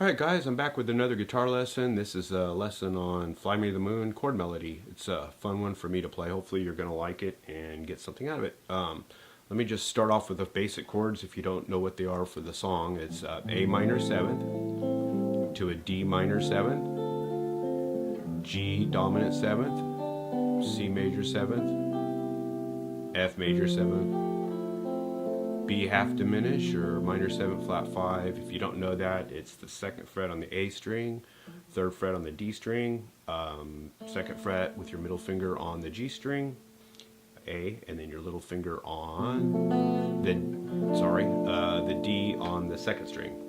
Alright guys, I'm back with another guitar lesson. This is a lesson on Fly Me to the Moon chord melody. It's a fun one for me to play. Hopefully you're going to like it and get something out of it. Let me just start off with the basic chords if you don't know what they are for the song. It's A minor 7th to a D minor 7th, G dominant 7th, C major 7th, F major 7th, B half diminish or minor 7 flat 5. If you don't know that, it's the 2nd fret on the A string, 3rd fret on the D string, 2nd fret with your middle finger on the G string, A, and then your little finger on the D on the 2nd string.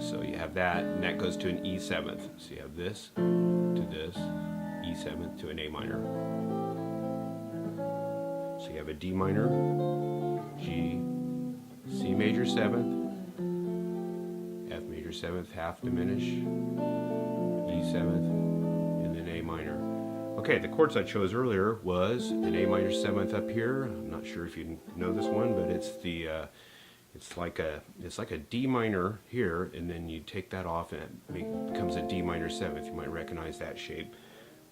So you have that, and that goes to an E 7th. So you have this to this, E 7th to an A minor. So you have a D minor, G, C major 7th, F major 7th, half diminish, E 7th, and then A minor. Okay, the chords I chose earlier was an A minor 7th up here. I'm not sure if you know this one, but it's the it's like a D minor here, and then you take that off and it becomes a D minor 7th. You might recognize that shape.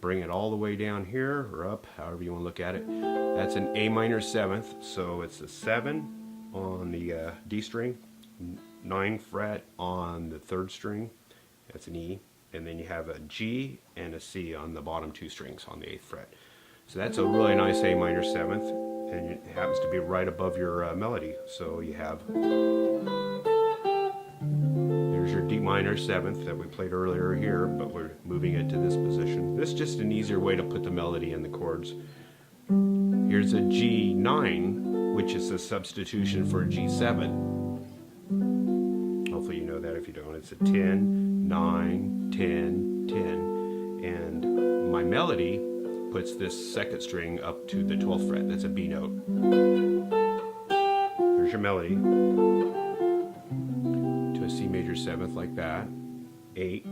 Bring it all the way down here or up, however you want to look at it. That's an A minor 7th, so it's a 7 on the D string, 9 fret on the 3rd string, that's an E, and then you have a G and a C on the bottom 2 strings on the 8th fret. So that's a really nice A minor 7th, and it happens to be right above your melody. So you have, there's your D minor 7th that we played earlier here, but we're moving it to this position. This is just an easier way to put the melody in the chords. Here's a G9, which is a substitution for a G7. Hopefully you know that. If you don't, it's a 10, 9, 10, 10. And my melody puts this 2nd string up to the 12th fret. That's a B note. Here's your melody. To a C major 7th like that. 8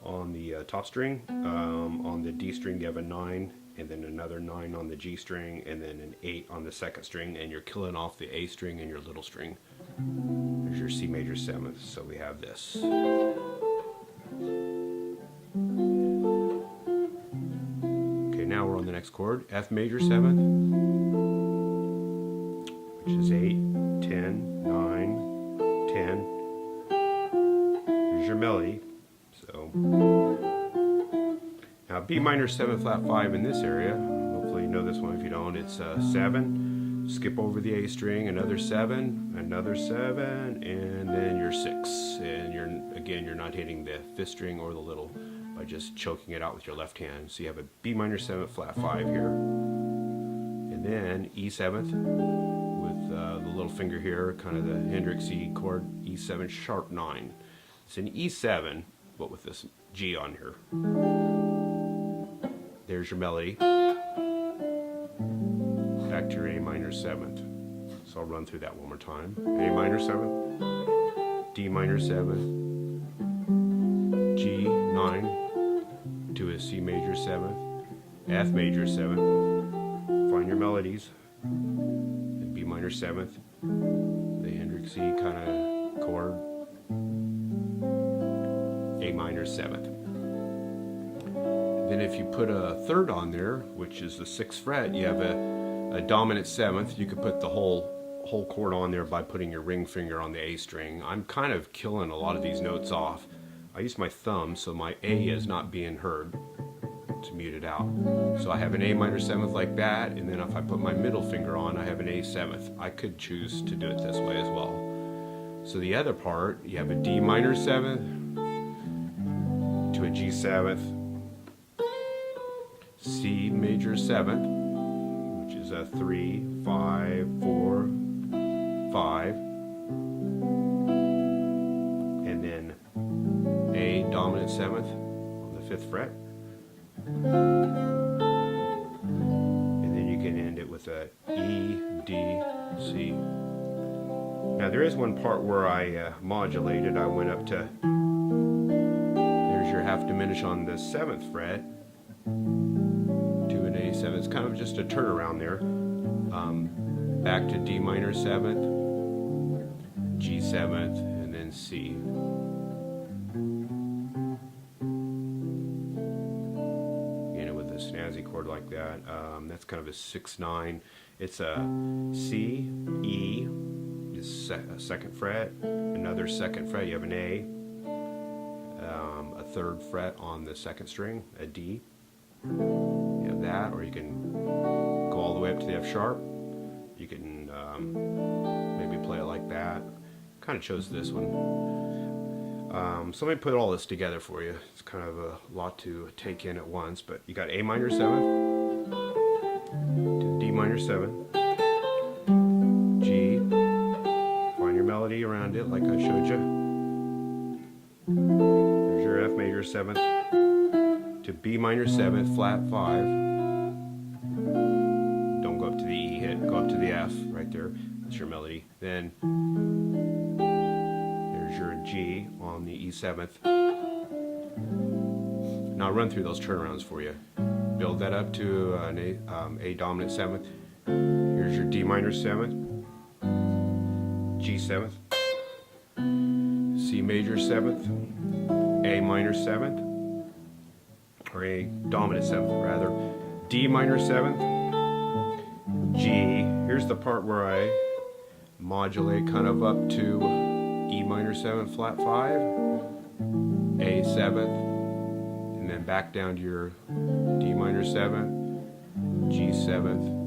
on the top string. On the D string you have a 9. And then another 9 on the G string, and then an 8 on the 2nd string, and you're killing off the A string and your little string. There's your C major 7th, so we have this. Okay, now we're on the next chord, F major 7th, which is 8, 10, 9, 10. Here's your melody. So now B minor 7 flat 5 in this area, hopefully you know this one. If you don't, it's 7, skip over the A string, another 7, and then your 6. And you're not hitting the 5th string or the little by just choking it out with your left hand. So you have a B minor 7 flat 5 here. And then E 7th with the little finger here, kind of the Hendrixy chord, E7 sharp 9. It's an E7, but with this G on here. There's your melody. Back to your A minor 7th. So I'll run through that one more time. A minor 7th, D minor 7th, G 9 to a C major 7th, F major 7th. Find your melodies. And B minor 7th, the Hendrixy kind of chord. A minor 7th. Then if you put a 3rd on there, which is the 6th fret, you have a dominant 7th. You could put the whole chord on there by putting your ring finger on the A string. I'm kind of killing a lot of these notes off. I use my thumb, so my A is not being heard. It's muted out. So I have an A minor 7th like that, and then if I put my middle finger on, I have an A 7th. I could choose to do it this way as well. So the other part, you have a D minor 7th to a G 7th, C major 7th, which is a 3, 5, 4, 5, and then A dominant 7th on the 5th fret, and then you can end it with a E, D, C. Now there is one part where I modulated. I went up to, there's your half diminish on the 7th fret, to an A7. It's kind of just a turnaround there. Back to D minor 7th, G 7th, and then C. like that. That's kind of a 6/9. It's a C, E, is a second fret, another second fret. You have an A, a third fret on the second string, a D. You have that, or you can go all the way up to the F sharp. You can maybe play it like that. Kind of chose this one. So let me put all this together for you. It's kind of a lot to take in at once, but you got A minor 7th to D minor 7th, G, find your melody around it like I showed you. There's your F major 7th to B minor 7th, flat 5. Don't go up to the E hit, go up to the F right there. That's your melody. Then your G on the E7th. Now I'll run through those turnarounds for you. Build that up to an A dominant 7th. Here's your D minor 7th, G 7th, C major 7th, A minor 7th, or A dominant 7th rather, D minor 7th, G. Here's the part where I modulate kind of up to E minor 7 flat 5, A 7th, and then back down to your D minor 7, G 7th,